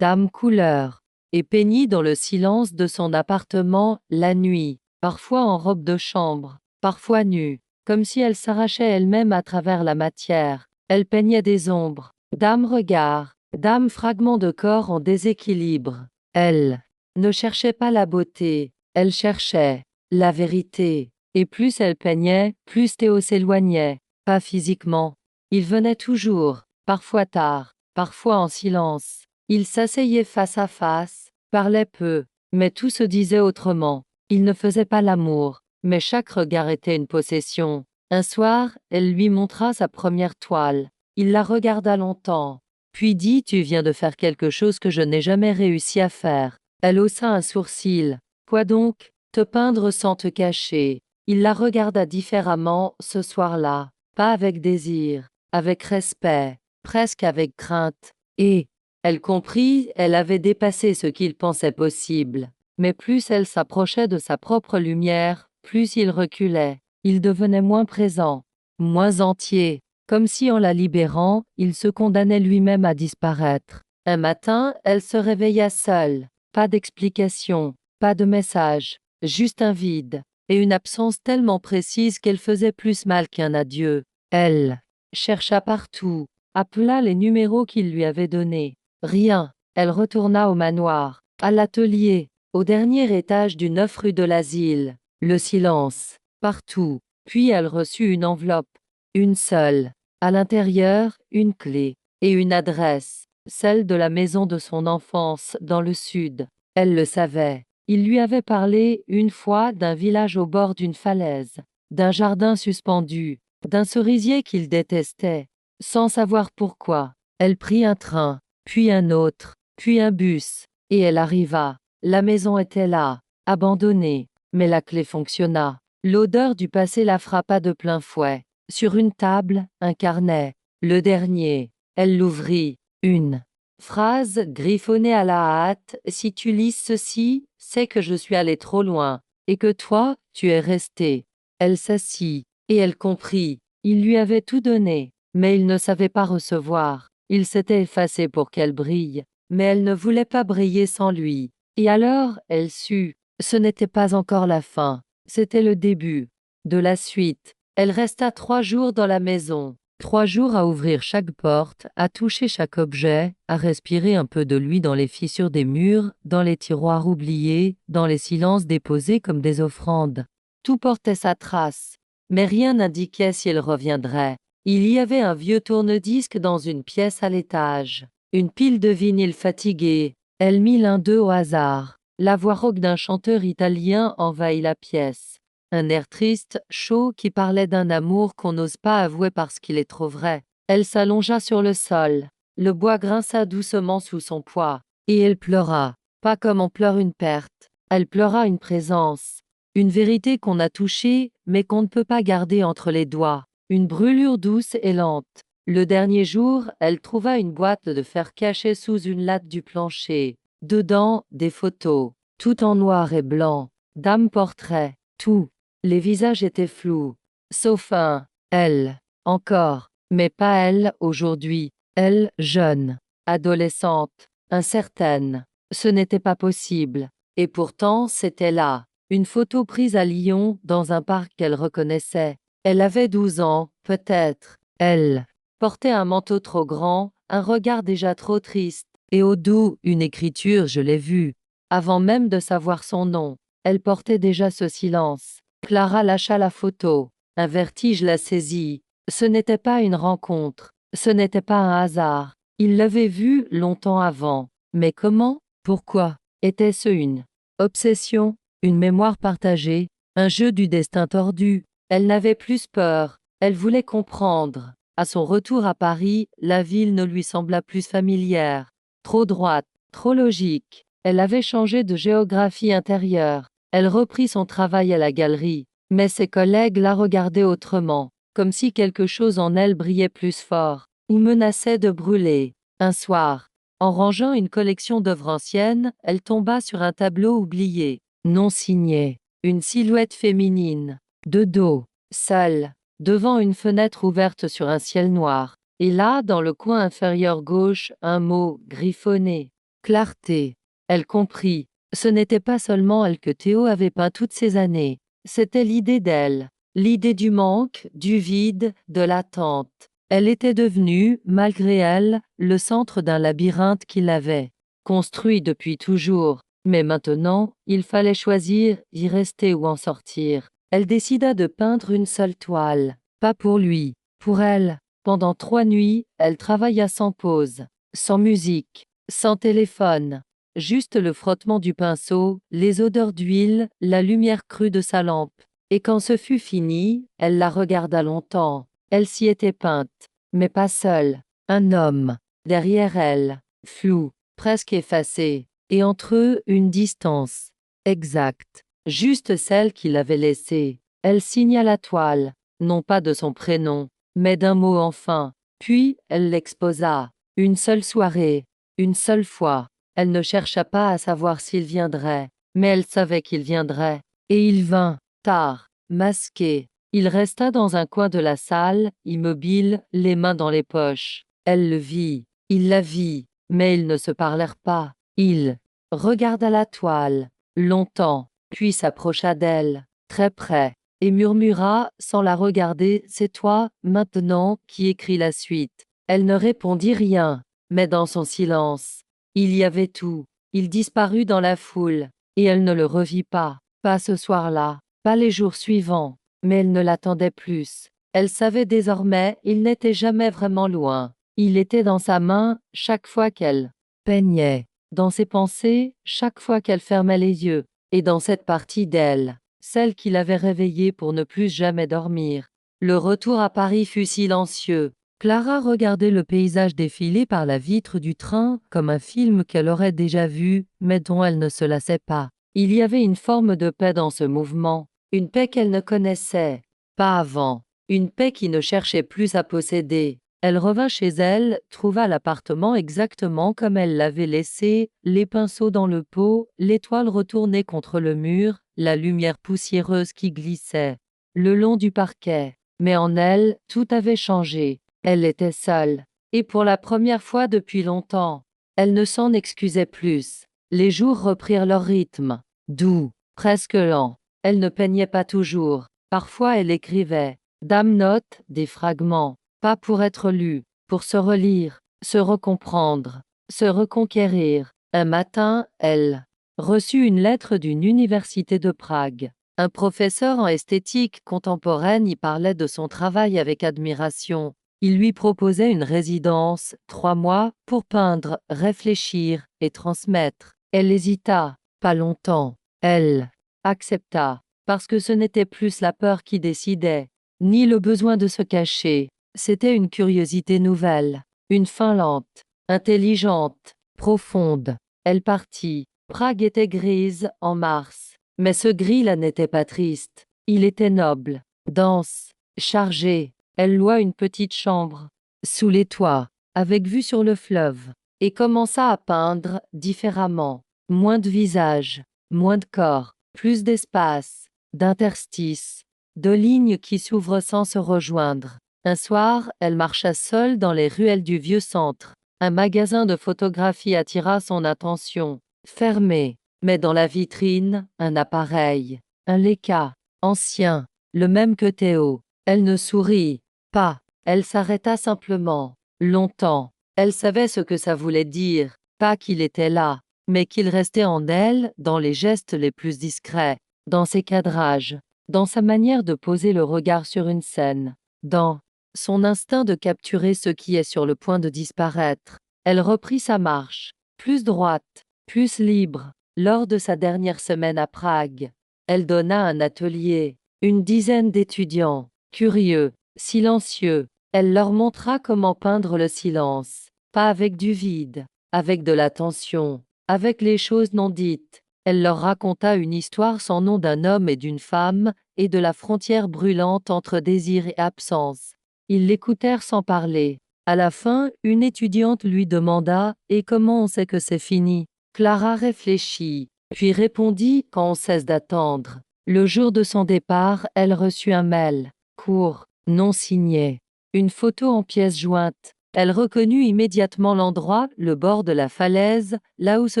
Speaker 1: couleur, et peignit dans le silence de son appartement la nuit, parfois en robe de chambre, parfois nue, comme si elle s'arrachait elle-même à travers la matière. Elle peignait des ombres, Dame regard, dame fragment de corps en déséquilibre. Elle ne cherchait pas la beauté, elle cherchait la vérité. Et plus elle peignait, plus Théo s'éloignait, pas physiquement. Il venait toujours, parfois tard, parfois en silence. Ils s'asseyaient face à face, parlaient peu, mais tout se disait autrement. Ils ne faisaient pas l'amour, mais chaque regard était une possession. Un soir, elle lui montra sa première toile. Il la regarda longtemps, puis dit: Tu viens de faire quelque chose que je n'ai jamais réussi à faire. Elle haussa un sourcil. Quoi donc? Te peindre sans te cacher. Il la regarda différemment ce soir-là, pas avec désir, avec respect, presque avec crainte. Et elle comprit, elle avait dépassé ce qu'il pensait possible. Mais plus elle s'approchait de sa propre lumière, plus il reculait. Il devenait moins présent, moins entier, comme si en la libérant, il se condamnait lui-même à disparaître. Un matin, elle se réveilla seule. Pas d'explication, pas de message, juste un vide, et une absence tellement précise qu'elle faisait plus mal qu'un adieu. Elle chercha partout, appela les numéros qu'il lui avait donnés. Rien. Elle retourna au manoir, à l'atelier, au dernier étage du 9 rue de l'Asile. Le silence, partout. Puis elle reçut une enveloppe, une seule. À l'intérieur, une clé et une adresse, celle de la maison de son enfance, dans le sud. Elle le savait. Il lui avait parlé une fois d'un village au bord d'une falaise, d'un jardin suspendu, d'un cerisier qu'il détestait. Sans savoir pourquoi, elle prit un train, puis un autre, puis un bus, et elle arriva. La maison était là, abandonnée, mais la clé fonctionna. L'odeur du passé la frappa de plein fouet. Sur une table, un carnet. Le dernier. Elle l'ouvrit. Une phrase griffonnée à la hâte: Si tu lis ceci, c'est que je suis allée trop loin, et que toi, tu es resté. Elle s'assit, et elle comprit. Il lui avait tout donné, mais il ne savait pas recevoir. Il s'était effacé pour qu'elle brille, mais elle ne voulait pas briller sans lui. Et alors, elle sut. Ce n'était pas encore la fin, c'était le début de la suite. Elle resta 3 jours dans la maison, 3 jours à ouvrir chaque porte, à toucher chaque objet, à respirer un peu de lui dans les fissures des murs, dans les tiroirs oubliés, dans les silences déposés comme des offrandes. Tout portait sa trace, mais rien n'indiquait si elle reviendrait. Il y avait un vieux tourne-disque dans une pièce à l'étage, une pile de vinyles fatigués. Elle mit l'un d'eux au hasard. La voix rauque d'un chanteur italien envahit la pièce. Un air triste, chaud, qui parlait d'un amour qu'on n'ose pas avouer parce qu'il est trop vrai. Elle s'allongea sur le sol. Le bois grinça doucement sous son poids. Et elle pleura. Pas comme on pleure une perte. Elle pleura une présence. Une vérité qu'on a touchée, mais qu'on ne peut pas garder entre les doigts. Une brûlure douce et lente. Le dernier jour, elle trouva une boîte de fer cachée sous une latte du plancher. Dedans, des photos. Tout en noir et blanc. Dames portraits. Tout. Les visages étaient flous. Sauf un. Elle. Encore. Mais pas elle, aujourd'hui. Elle, jeune. Adolescente. Incertaine. Ce n'était pas possible. Et pourtant, c'était là. Une photo prise à Lyon, dans un parc qu'elle reconnaissait. Elle avait 12 ans, peut-être. Elle portait un manteau trop grand, un regard déjà trop triste, et au dos, une écriture: Je l'ai vue. Avant même de savoir son nom, elle portait déjà ce silence. Clara lâcha la photo. Un vertige la saisit. Ce n'était pas une rencontre. Ce n'était pas un hasard. Il l'avait vue longtemps avant. Mais comment? Pourquoi? Était-ce une obsession? Une mémoire partagée? Un jeu du destin tordu? Elle n'avait plus peur. Elle voulait comprendre. À son retour à Paris, la ville ne lui sembla plus familière. Trop droite, trop logique. Elle avait changé de géographie intérieure. Elle reprit son travail à la galerie. Mais ses collègues la regardaient autrement, comme si quelque chose en elle brillait plus fort, ou menaçait de brûler. Un soir, en rangeant une collection d'œuvres anciennes, elle tomba sur un tableau oublié, non signé. Une silhouette féminine, de dos, seule, devant une fenêtre ouverte sur un ciel noir. Et là, dans le coin inférieur gauche, un mot griffonné. Clarté. Elle comprit. Ce n'était pas seulement elle que Théo avait peint toutes ces années. C'était l'idée d'elle. L'idée du manque, du vide, de l'attente. Elle était devenue, malgré elle, le centre d'un labyrinthe qu'il avait construit depuis toujours. Mais maintenant, il fallait choisir, y rester ou en sortir. Elle décida de peindre une seule toile. Pas pour lui, pour elle. Pendant 3 nuits, elle travailla sans pause, sans musique, sans téléphone. Juste le frottement du pinceau, les odeurs d'huile, la lumière crue de sa lampe. Et quand ce fut fini, elle la regarda longtemps. Elle s'y était peinte, mais pas seule. Un homme, derrière elle, flou, presque effacé, et entre eux une distance exacte, juste celle qu'il avait laissée. Elle signa la toile, non pas de son prénom, mais d'un mot enfin. Puis elle l'exposa. Une seule soirée, une seule fois. Elle ne chercha pas à savoir s'il viendrait, mais elle savait qu'il viendrait. Et il vint, tard, masqué. Il resta dans un coin de la salle, immobile, les mains dans les poches. Elle le vit, il la vit, mais ils ne se parlèrent pas. Il regarda la toile, longtemps, puis s'approcha d'elle, très près, et murmura, sans la regarder, « C'est toi, maintenant, qui écris la suite. » Elle ne répondit rien, mais dans son silence, il y avait tout. Il disparut dans la foule, et elle ne le revit pas ce soir-là, pas les jours suivants. Mais elle ne l'attendait plus. Elle savait désormais, il n'était jamais vraiment loin. Il était dans sa main, chaque fois qu'elle peignait, dans ses pensées, chaque fois qu'elle fermait les yeux, et dans cette partie d'elle, celle qui l'avait réveillée pour ne plus jamais dormir. Le retour à Paris fut silencieux. Clara regardait le paysage défiler par la vitre du train comme un film qu'elle aurait déjà vu, mais dont elle ne se lassait pas. Il y avait une forme de paix dans ce mouvement. Une paix qu'elle ne connaissait pas avant, une paix qui ne cherchait plus à posséder. Elle revint chez elle, trouva l'appartement exactement comme elle l'avait laissé, les pinceaux dans le pot, l'étoile retournée contre le mur, la lumière poussiéreuse qui glissait le long du parquet. Mais en elle, tout avait changé. Elle était seule, et pour la première fois depuis longtemps, elle ne s'en excusait plus. Les jours reprirent leur rythme, doux, presque lent. Elle ne peignait pas toujours. Parfois elle écrivait. Dame note, des fragments. Pas pour être lus, pour se relire, se recomprendre, se reconquérir. Un matin, elle reçut une lettre d'une université de Prague. Un professeur en esthétique contemporaine y parlait de son travail avec admiration. Il lui proposait une résidence, 3 mois, pour peindre, réfléchir et transmettre. Elle hésita, pas longtemps. Elle accepta, parce que ce n'était plus la peur qui décidait, ni le besoin de se cacher. C'était une curiosité nouvelle, une faim lente, intelligente, profonde. Elle partit. Prague était grise en mars, mais ce gris-là n'était pas triste. Il était noble, dense, chargé. Elle loua une petite chambre, sous les toits, avec vue sur le fleuve, et commença à peindre différemment. Moins de visages, moins de corps, plus d'espace, d'interstices, de lignes qui s'ouvrent sans se rejoindre. Un soir, elle marcha seule dans les ruelles du vieux centre. Un magasin de photographie attira son attention. Fermé, mais dans la vitrine, un appareil. Un Leica, ancien, le même que Théo. Elle ne sourit pas. Elle s'arrêta simplement. Longtemps. Elle savait ce que ça voulait dire. Pas qu'il était là, mais qu'il restait en elle, dans les gestes les plus discrets, dans ses cadrages, dans sa manière de poser le regard sur une scène, dans son instinct de capturer ce qui est sur le point de disparaître. Elle reprit sa marche, plus droite, plus libre. Lors de sa dernière semaine à Prague, elle donna un atelier, une dizaine d'étudiants, curieux, silencieux. Elle leur montra comment peindre le silence, pas avec du vide, avec de l'attention, avec les choses non dites. Elle leur raconta une histoire sans nom d'un homme et d'une femme, et de la frontière brûlante entre désir et absence. Ils l'écoutèrent sans parler. À la fin, une étudiante lui demanda « Et comment on sait que c'est fini ?» Clara réfléchit, puis répondit « Quand on cesse d'attendre. » Le jour de son départ, elle reçut un mail, court, non signé, une photo en pièces jointes. Elle reconnut immédiatement l'endroit, le bord de la falaise, là où se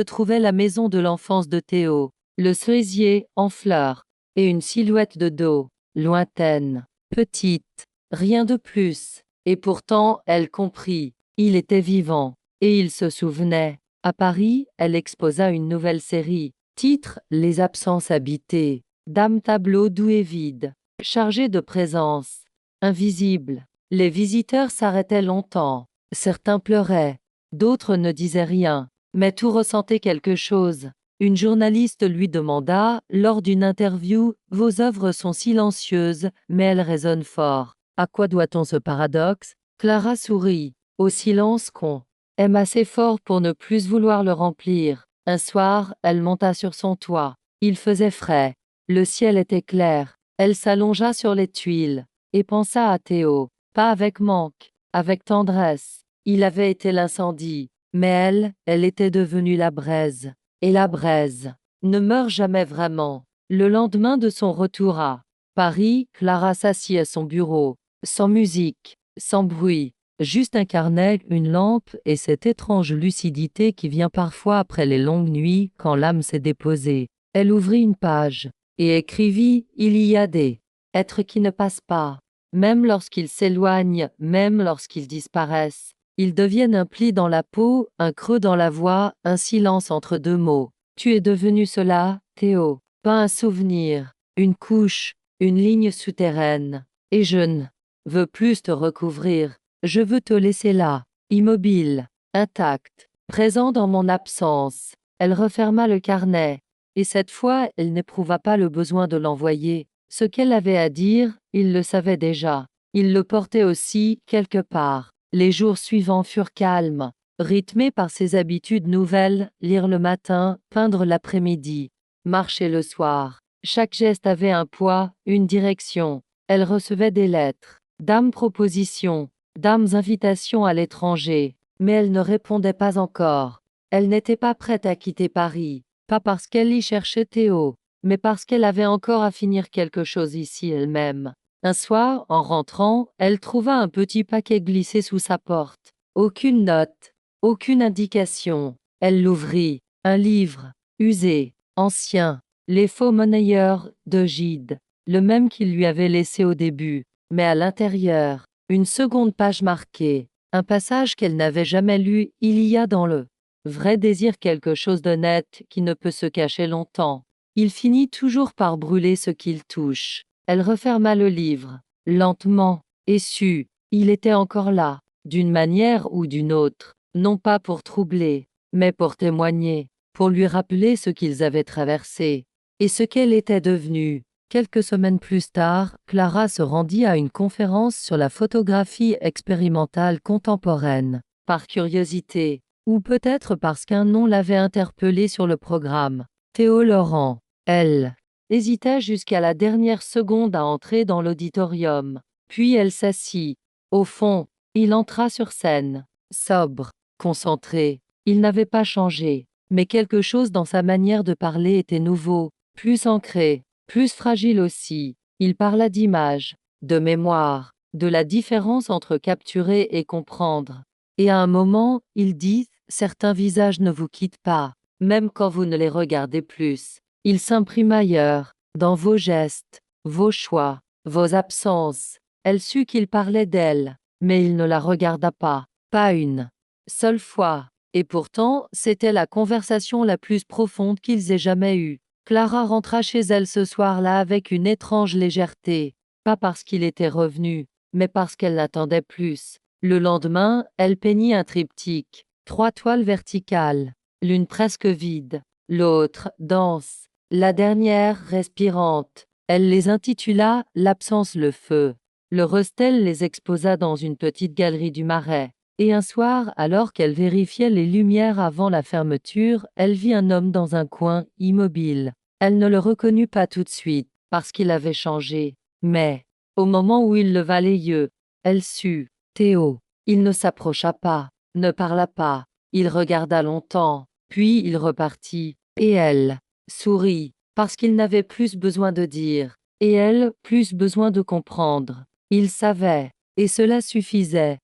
Speaker 1: trouvait la maison de l'enfance de Théo, le cerisier en fleurs, et une silhouette de dos, lointaine, petite, rien de plus. Et pourtant, elle comprit. Il était vivant. Et il se souvenait. À Paris, elle exposa une nouvelle série. Titre: Les absences habitées. Dame tableau doux et vide. Chargé de présence. Invisible. Les visiteurs s'arrêtaient longtemps. Certains pleuraient. D'autres ne disaient rien. Mais tout ressentait quelque chose. Une journaliste lui demanda, lors d'une interview: Vos œuvres sont silencieuses, mais elles résonnent fort. À quoi doit-on ce paradoxe? Clara sourit. Au silence qu'on aime assez fort pour ne plus vouloir le remplir. Un soir, elle monta sur son toit. Il faisait frais. Le ciel était clair. Elle s'allongea sur les tuiles et pensa à Théo. Pas avec manque, avec tendresse. Il avait été l'incendie, mais elle était devenue la braise. Et la braise ne meurt jamais vraiment. Le lendemain de son retour à Paris, Clara s'assit à son bureau, sans musique, sans bruit, juste un carnet, une lampe et cette étrange lucidité qui vient parfois après les longues nuits quand l'âme s'est déposée. Elle ouvrit une page et écrivit: Il y a des êtres qui ne passent pas. Même lorsqu'ils s'éloignent, même lorsqu'ils disparaissent. Ils deviennent un pli dans la peau, un creux dans la voix, un silence entre deux mots. Tu es devenu cela, Théo. Pas un souvenir, une couche, une ligne souterraine. Et je ne veux plus te recouvrir. Je veux te laisser là, immobile, intact, présent dans mon absence. Elle referma le carnet. Et cette fois, elle n'éprouva pas le besoin de l'envoyer. Ce qu'elle avait à dire, il le savait déjà. Il le portait aussi, quelque part. Les jours suivants furent calmes, rythmés par ses habitudes nouvelles, lire le matin, peindre l'après-midi, marcher le soir. Chaque geste avait un poids, une direction. Elle recevait des lettres, d'âmes propositions, d'âmes invitations à l'étranger, mais elle ne répondait pas encore. Elle n'était pas prête à quitter Paris, pas parce qu'elle y cherchait Théo, mais parce qu'elle avait encore à finir quelque chose ici elle-même. Un soir, en rentrant, elle trouva un petit paquet glissé sous sa porte. Aucune note, aucune indication. Elle l'ouvrit. Un livre, usé, ancien, Les faux monnayeurs, de Gide, le même qu'il lui avait laissé au début. Mais à l'intérieur, une seconde page marquée, un passage qu'elle n'avait jamais lu. Il y a dans le vrai désir quelque chose d'honnête qui ne peut se cacher longtemps. Il finit toujours par brûler ce qu'il touche. Elle referma le livre, lentement, et sut, il était encore là, d'une manière ou d'une autre, non pas pour troubler, mais pour témoigner, pour lui rappeler ce qu'ils avaient traversé, et ce qu'elle était devenue. Quelques semaines plus tard, Clara se rendit à une conférence sur la photographie expérimentale contemporaine, par curiosité, ou peut-être parce qu'un nom l'avait interpellée sur le programme. Théo Laurent. Elle hésita jusqu'à la dernière seconde à entrer dans l'auditorium. Puis elle s'assit. Au fond, il entra sur scène, sobre, concentré. Il n'avait pas changé, mais quelque chose dans sa manière de parler était nouveau, plus ancré, plus fragile aussi. Il parla d'images, de mémoire, de la différence entre capturer et comprendre. Et à un moment, il dit: Certains visages ne vous quittent pas, même quand vous ne les regardez plus. Ils s'impriment ailleurs, dans vos gestes, vos choix, vos absences. Elle sut qu'il parlait d'elle, mais il ne la regarda pas une seule fois. Et pourtant, c'était la conversation la plus profonde qu'ils aient jamais eue. Clara rentra chez elle ce soir-là avec une étrange légèreté, pas parce qu'il était revenu, mais parce qu'elle l'attendait plus. Le lendemain, elle peignit un triptyque, 3 toiles verticales, l'une presque vide, l'autre dense, la dernière respirante. Elle les intitula L'absence, le feu. Le Restel les exposa dans une petite galerie du Marais. Et un soir, alors qu'elle vérifiait les lumières avant la fermeture, elle vit un homme dans un coin, immobile. Elle ne le reconnut pas tout de suite, parce qu'il avait changé. Mais, au moment où il leva les yeux, elle sut. Théo. Il ne s'approcha pas, ne parla pas. Il regarda longtemps, puis il repartit. Et elle sourit, parce qu'il n'avait plus besoin de dire. Et elle, plus besoin de comprendre. Il savait, et cela suffisait.